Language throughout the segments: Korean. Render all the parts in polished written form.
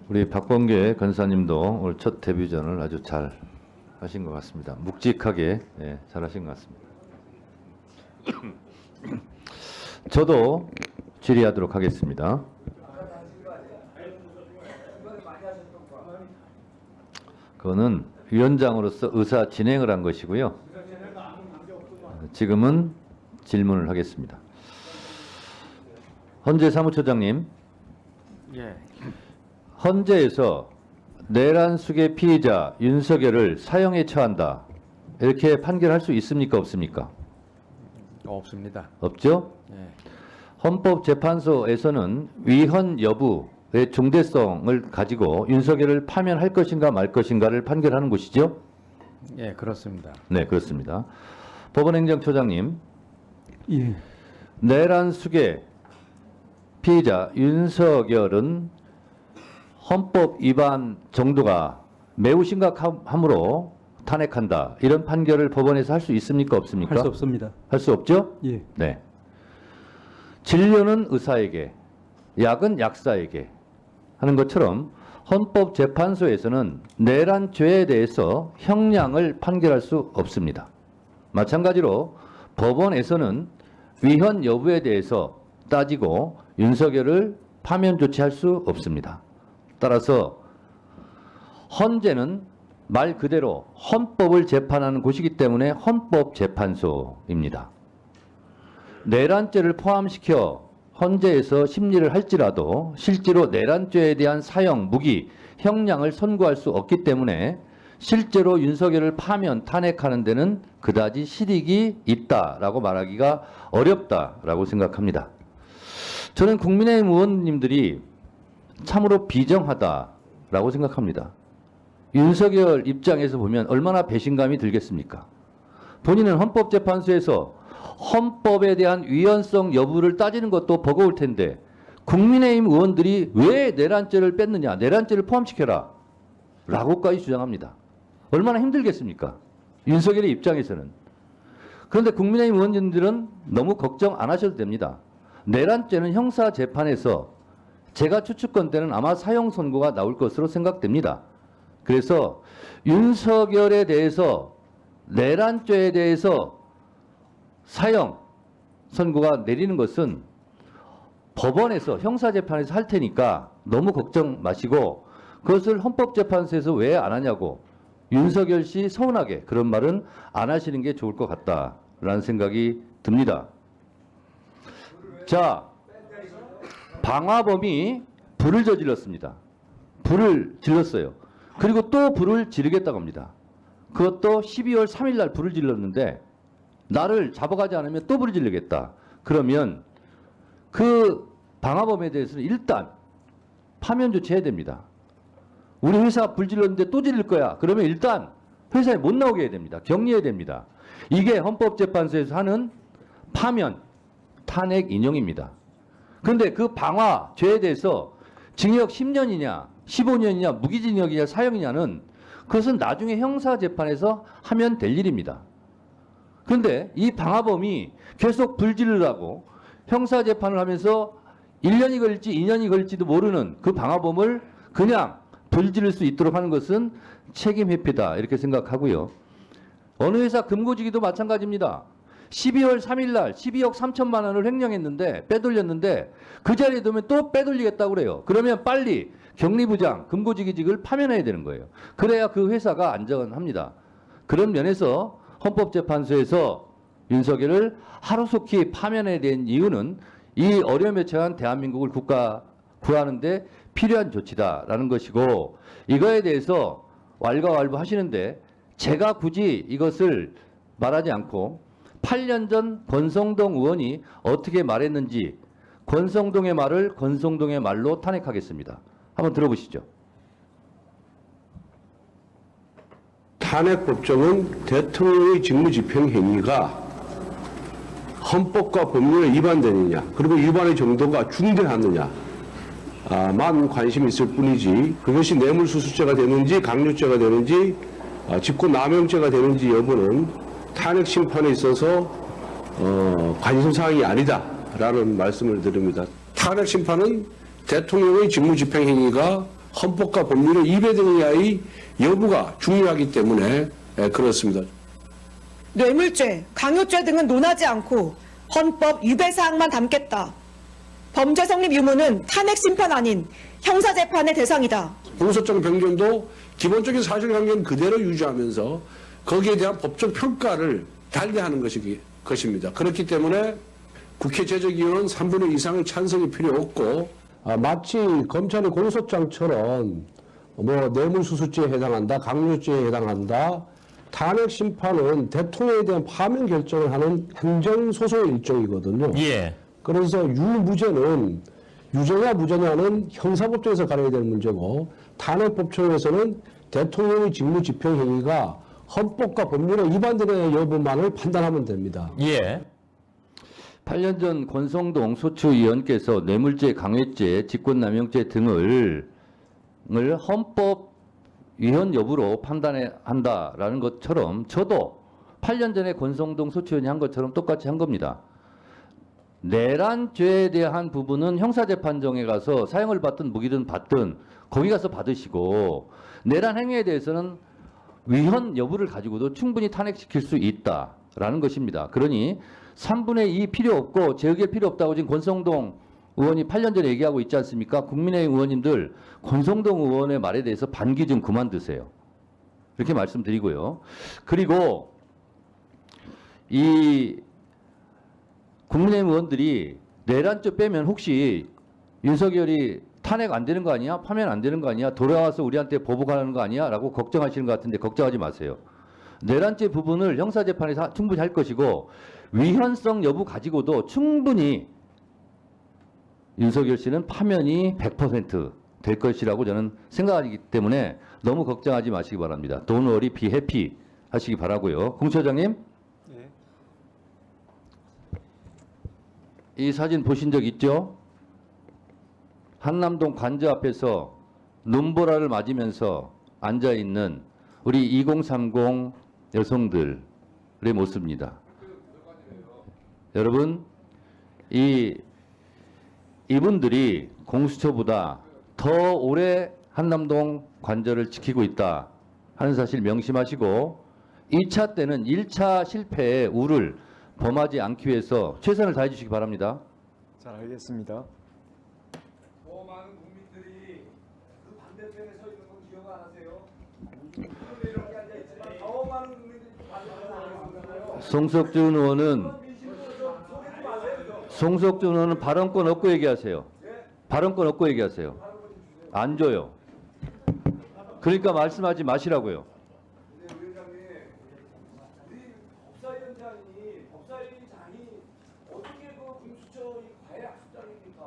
우리 박범계 권사님도 오늘 첫 데뷔전을 아주 잘 하신 것 같습니다. 묵직하게 잘 하신 것 같습니다. 저도 질의하도록 하겠습니다. 그거는 위원장으로서 의사 진행을 한 것이고요. 지금은 질문을 하겠습니다. 헌재 사무처장님. 예. 헌재에서 내란숙의 피의자 윤석열을 사형에 처한다. 이렇게 판결할 수 있습니까? 없습니까? 없습니다. 없죠? 예. 헌법재판소에서는 위헌 여부의 중대성을 가지고 윤석열을 파면할 것인가 말 것인가를 판결하는 곳이죠? 예, 그렇습니다. 네, 그렇습니다. 법원행정처장님. 예. 내란숙의 피의자 윤석열은 헌법 위반 정도가 매우 심각함으로 탄핵한다. 이런 판결을 법원에서 할 수 있습니까? 없습니까? 할 수 없습니다. 할 수 없죠? 예. 네. 진료는 의사에게, 약은 약사에게 하는 것처럼 헌법재판소에서는 내란죄에 대해서 형량을 판결할 수 없습니다. 마찬가지로 법원에서는 위헌 여부에 대해서 따지고 윤석열을 파면 조치할 수 없습니다. 따라서 헌재는 말 그대로 헌법을 재판하는 곳이기 때문에 헌법재판소입니다. 내란죄를 포함시켜 헌재에서 심리를 할지라도 실제로 내란죄에 대한 사형, 무기, 형량을 선고할 수 없기 때문에 실제로 윤석열을 파면 탄핵하는 데는 그다지 실익이 있다라고 말하기가 어렵다라고 생각합니다. 저는 국민의힘 의원님들이 참으로 비정하다라고 생각합니다. 윤석열 입장에서 보면 얼마나 배신감이 들겠습니까? 본인은 헌법재판소에서 헌법에 대한 위헌성 여부를 따지는 것도 버거울 텐데 국민의힘 의원들이 왜 내란죄를 뺐느냐, 내란죄를 포함시켜라 라고까지 주장합니다. 얼마나 힘들겠습니까? 윤석열의 입장에서는. 그런데 국민의힘 의원님들은 너무 걱정 안 하셔도 됩니다. 내란죄는 형사재판에서 제가 추측건 때는 아마 사형 선고가 나올 것으로 생각됩니다. 그래서 윤석열에 대해서 내란죄에 대해서 사형 선고가 내리는 것은 법원에서 형사재판에서 할 테니까 너무 걱정 마시고 그것을 헌법재판소에서 왜 안 하냐고 윤석열 씨 서운하게 그런 말은 안 하시는 게 좋을 것 같다라는 생각이 듭니다. 자, 방화범이 불을 저질렀습니다. 불을 질렀어요. 그리고 또 불을 지르겠다고 합니다. 그것도 12월 3일 날 불을 질렀는데 나를 잡아가지 않으면 또 불을 지르겠다. 그러면 그 방화범에 대해서는 일단 파면 조치해야 됩니다. 우리 회사 불 질렀는데 또 지를 거야. 그러면 일단 회사에 못 나오게 해야 됩니다. 격리해야 됩니다. 이게 헌법재판소에서 하는 파면, 탄핵 인용입니다. 그런데 그 방화죄에 대해서 징역 10년이냐 15년이냐 무기징역이냐 사형이냐는 그것은 나중에 형사재판에서 하면 될 일입니다. 그런데 이 방화범이 계속 불 지르라고 형사재판을 하면서 1년이 걸릴지 2년이 걸릴지도 모르는 그 방화범을 그냥 불 지를 수 있도록 하는 것은 책임 회피다 이렇게 생각하고요. 어느 회사 금고지기도 마찬가지입니다. 12월 3일 날 12억 3천만 원을 횡령했는데 빼돌렸는데 그 자리에 두면 또 빼돌리겠다고 그래요. 그러면 빨리 격리부장 금고지기직을 파면해야 되는 거예요. 그래야 그 회사가 안전합니다. 그런 면에서 헌법재판소에서 윤석열을 하루속히 파면해야 되는 이유는 이 어려움에 처한 대한민국을 구하는 데 필요한 조치다라는 것이고 이거에 대해서 왈가왈부 하시는데 제가 굳이 이것을 말하지 않고 8년 전 권성동 의원이 어떻게 말했는지 권성동의 말을 권성동의 말로 탄핵하겠습니다. 한번 들어보시죠. 탄핵 법정은 대통령의 직무집행 행위가 헌법과 법률에 위반되느냐 그리고 위반의 정도가 중대하느냐 만 관심이 있을 뿐이지 그것이 뇌물수수죄가 되는지 강요죄가 되는지 직권남용죄가 되는지 여부는 탄핵 심판에 있어서 관심사항이 아니다라는 말씀을 드립니다. 탄핵 심판은 대통령의 직무집행 행위가 헌법과 법률의 위배되는 이하의 여부가 중요하기 때문에 그렇습니다. 뇌물죄, 강요죄 등은 논하지 않고 헌법 위배 사항만 담겠다. 범죄 성립 유무는 탄핵 심판 아닌 형사재판의 대상이다. 공소장 변경도 기본적인 사실관계는 그대로 유지하면서 거기에 대한 법적 평가를 달리하는 것입니다. 그렇기 때문에 국회 제적위원은 3분의 2 이상의 찬성이 필요 없고 마치 검찰의 공소장처럼 뭐 뇌물수수죄에 해당한다, 강요죄에 해당한다, 탄핵 심판은 대통령에 대한 파면 결정을 하는 행정소송의 일종이거든요. 예. 그래서 유무죄는 유죄냐 무죄냐는 형사법정에서 가려야 되는 문제고 탄핵법정에서는 대통령의 직무 집행 행위가 헌법과 법률에 위반되는 여부만을 판단하면 됩니다. 예. 8년 전 권성동 소추위원께서 뇌물죄, 강요죄, 직권남용죄 등을 헌법 위헌 여부로 판단한다라는 것처럼 저도 8년 전에 권성동 소추위원이 한 것처럼 똑같이 한 겁니다. 내란죄에 대한 부분은 형사재판정에 가서 사형을 받든 무기든 받든 거기 가서 받으시고 내란 행위에 대해서는 위헌 여부를 가지고도 충분히 탄핵시킬 수 있다라는 것입니다. 그러니 3분의 2 필요 없고 재의결 필요 없다고 지금 권성동 의원이 8년 전에 얘기하고 있지 않습니까? 국민의힘 의원님들 권성동 의원의 말에 대해서 반기 좀 그만두세요. 이렇게 말씀드리고요. 그리고 이 국민의힘 의원들이 내란죄 빼면 혹시 윤석열이 탄핵 안 되는 거 아니야? 파면 안 되는 거 아니야? 돌아와서 우리한테 보복하는 거 아니야? 라고 걱정하시는 것 같은데 걱정하지 마세요. 내란죄 부분을 형사재판에서 충분히 할 것이고 위헌성 여부 가지고도 충분히 윤석열 씨는 파면이 100% 될 것이라고 저는 생각하기 때문에 너무 걱정하지 마시기 바랍니다. Don't worry, be happy 하시기 바라고요. 공처장님, 이 사진 보신 적 있죠? 한남동 관저 앞에서 눈보라를 맞으면서 앉아있는 우리 2030 여성들의 모습입니다. 여러분, 이분들이 공수처보다 더 오래 한남동 관저를 지키고 있다 하는 사실 명심하시고 2차 때는 1차 실패의 우를 범하지 않기 위해서 최선을 다해 주시기 바랍니다. 잘 알겠습니다. 더 많은 국민들이 그 반대편에 서 있는 거 기억 안 하세요? 이렇게 앉아 있지만 더 많은 국민들이 반대편에 서 있잖아요. 송석준 의원은 발언권 없고 얘기하세요. 발언권 없고 얘기하세요. 안 줘요. 그러니까 말씀하지 마시라고요. 법사위원장이 어떻게 그 공수처 과외 학습장입니까?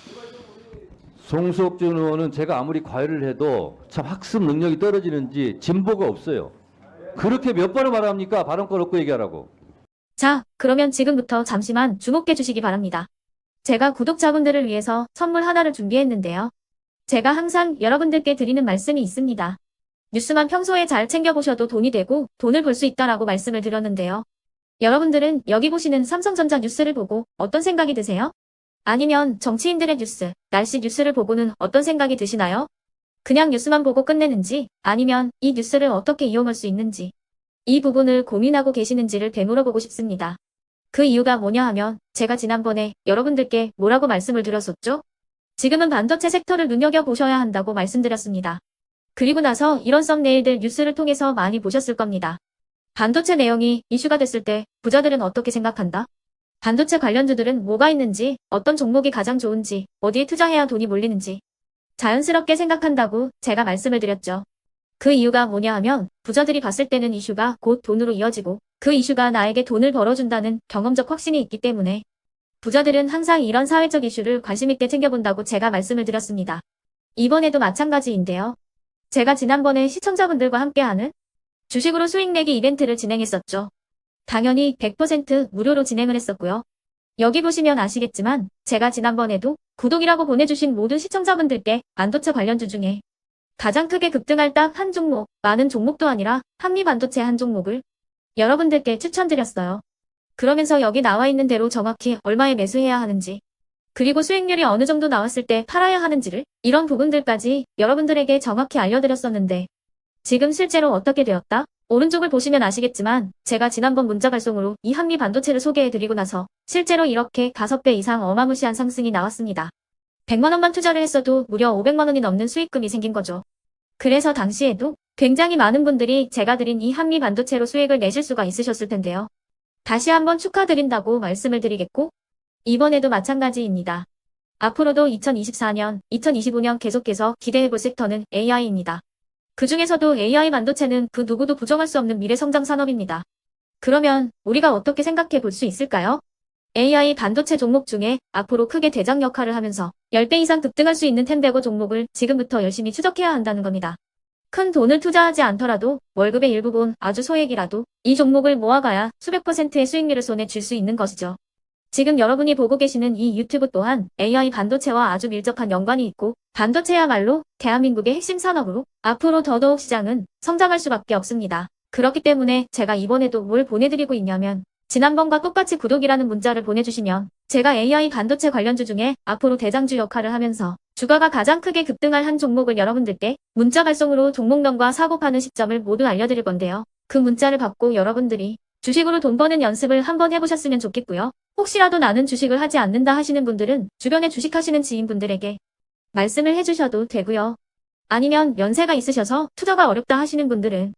제발 좀 우리 송석준 의원은 제가 아무리 과외를 해도 참 학습 능력이 떨어지는지 진보가 없어요. 그렇게 몇 번을 말합니까? 발언권 없고 얘기하라고. 자, 그러면 지금부터 잠시만 주목해 주시기 바랍니다. 제가 구독자분들을 위해서 선물 하나를 준비했는데요. 제가 항상 여러분들께 드리는 말씀이 있습니다. 뉴스만 평소에 잘 챙겨보셔도 돈이 되고 돈을 벌 수 있다라고 말씀을 드렸는데요. 여러분들은 여기 보시는 삼성전자 뉴스를 보고 어떤 생각이 드세요? 아니면 정치인들의 뉴스, 날씨 뉴스를 보고는 어떤 생각이 드시나요? 그냥 뉴스만 보고 끝내는지 아니면 이 뉴스를 어떻게 이용할 수 있는지 이 부분을 고민하고 계시는지를 되물어보고 싶습니다. 그 이유가 뭐냐 하면 제가 지난번에 여러분들께 뭐라고 말씀을 드렸었죠? 지금은 반도체 섹터를 눈여겨보셔야 한다고 말씀드렸습니다. 그리고 나서 이런 썸네일들 뉴스를 통해서 많이 보셨을 겁니다. 반도체 내용이 이슈가 됐을 때 부자들은 어떻게 생각한다? 반도체 관련주들은 뭐가 있는지, 어떤 종목이 가장 좋은지, 어디에 투자해야 돈이 몰리는지 자연스럽게 생각한다고 제가 말씀을 드렸죠. 그 이유가 뭐냐 하면 부자들이 봤을 때는 이슈가 곧 돈으로 이어지고 그 이슈가 나에게 돈을 벌어준다는 경험적 확신이 있기 때문에 부자들은 항상 이런 사회적 이슈를 관심있게 챙겨본다고 제가 말씀을 드렸습니다. 이번에도 마찬가지인데요. 제가 지난번에 시청자분들과 함께하는 주식으로 수익 내기 이벤트를 진행했었죠. 당연히 100% 무료로 진행을 했었고요. 여기 보시면 아시겠지만 제가 지난번에도 구독이라고 보내주신 모든 시청자분들께 반도체 관련주 중에 가장 크게 급등할 딱 한 종목, 많은 종목도 아니라 한미반도체 한 종목을 여러분들께 추천드렸어요. 그러면서 여기 나와 있는 대로 정확히 얼마에 매수해야 하는지 그리고 수익률이 어느 정도 나왔을 때 팔아야 하는지를 이런 부분들까지 여러분들에게 정확히 알려드렸었는데 지금 실제로 어떻게 되었다? 오른쪽을 보시면 아시겠지만 제가 지난번 문자 발송으로 이 한미 반도체를 소개해드리고 나서 실제로 이렇게 5배 이상 어마무시한 상승이 나왔습니다. 100만 원만 투자를 했어도 무려 500만 원이 넘는 수익금이 생긴 거죠. 그래서 당시에도 굉장히 많은 분들이 제가 드린 이 한미 반도체로 수익을 내실 수가 있으셨을 텐데요. 다시 한번 축하드린다고 말씀을 드리겠고 이번에도 마찬가지입니다. 앞으로도 2024년, 2025년 계속해서 기대해볼 섹터는 AI입니다. 그 중에서도 AI 반도체는 그 누구도 부정할 수 없는 미래 성장 산업입니다. 그러면 우리가 어떻게 생각해 볼 수 있을까요? AI 반도체 종목 중에 앞으로 크게 대장 역할을 하면서 10배 이상 급등할 수 있는 템베고 종목을 지금부터 열심히 추적해야 한다는 겁니다. 큰 돈을 투자하지 않더라도 월급의 일부분 아주 소액이라도 이 종목을 모아가야 수백 %의 수익률을 손에 쥘 수 있는 것이죠. 지금 여러분이 보고 계시는 이 유튜브 또한 AI 반도체와 아주 밀접한 연관이 있고 반도체야말로 대한민국의 핵심 산업으로 앞으로 더더욱 시장은 성장할 수밖에 없습니다. 그렇기 때문에 제가 이번에도 뭘 보내드리고 있냐면 지난번과 똑같이 구독이라는 문자를 보내주시면 제가 AI 반도체 관련주 중에 앞으로 대장주 역할을 하면서 주가가 가장 크게 급등할 한 종목을 여러분들께 문자 발송으로 종목명과 사고 파는 시점을 모두 알려드릴 건데요. 그 문자를 받고 여러분들이 주식으로 돈 버는 연습을 한번 해보셨으면 좋겠고요. 혹시라도 나는 주식을 하지 않는다 하시는 분들은 주변에 주식하시는 지인분들에게 말씀을 해주셔도 되고요. 아니면 연세가 있으셔서 투자가 어렵다 하시는 분들은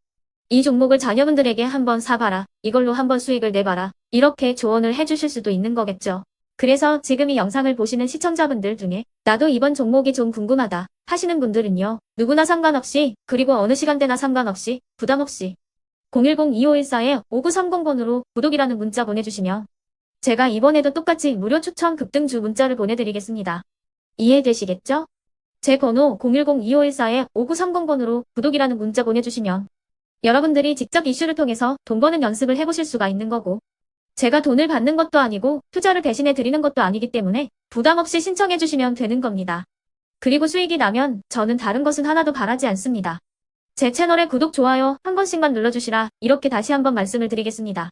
이 종목을 자녀분들에게 한번 사봐라. 이걸로 한번 수익을 내봐라. 이렇게 조언을 해주실 수도 있는 거겠죠. 그래서 지금 이 영상을 보시는 시청자분들 중에 나도 이번 종목이 좀 궁금하다 하시는 분들은요. 누구나 상관없이 그리고 어느 시간대나 상관없이 부담 없이 010-2514-5930번으로 구독이라는 문자 보내주시면 제가 이번에도 똑같이 무료 추천 급등주 문자를 보내드리겠습니다. 이해되시겠죠? 제 번호 010-2514-5930번으로 구독이라는 문자 보내주시면 여러분들이 직접 이슈를 통해서 돈 버는 연습을 해보실 수가 있는 거고 제가 돈을 받는 것도 아니고 투자를 대신해 드리는 것도 아니기 때문에 부담 없이 신청해 주시면 되는 겁니다. 그리고 수익이 나면 저는 다른 것은 하나도 바라지 않습니다. 제 채널에 구독, 좋아요 한 번씩만 눌러주시라 이렇게 다시 한번 말씀을 드리겠습니다.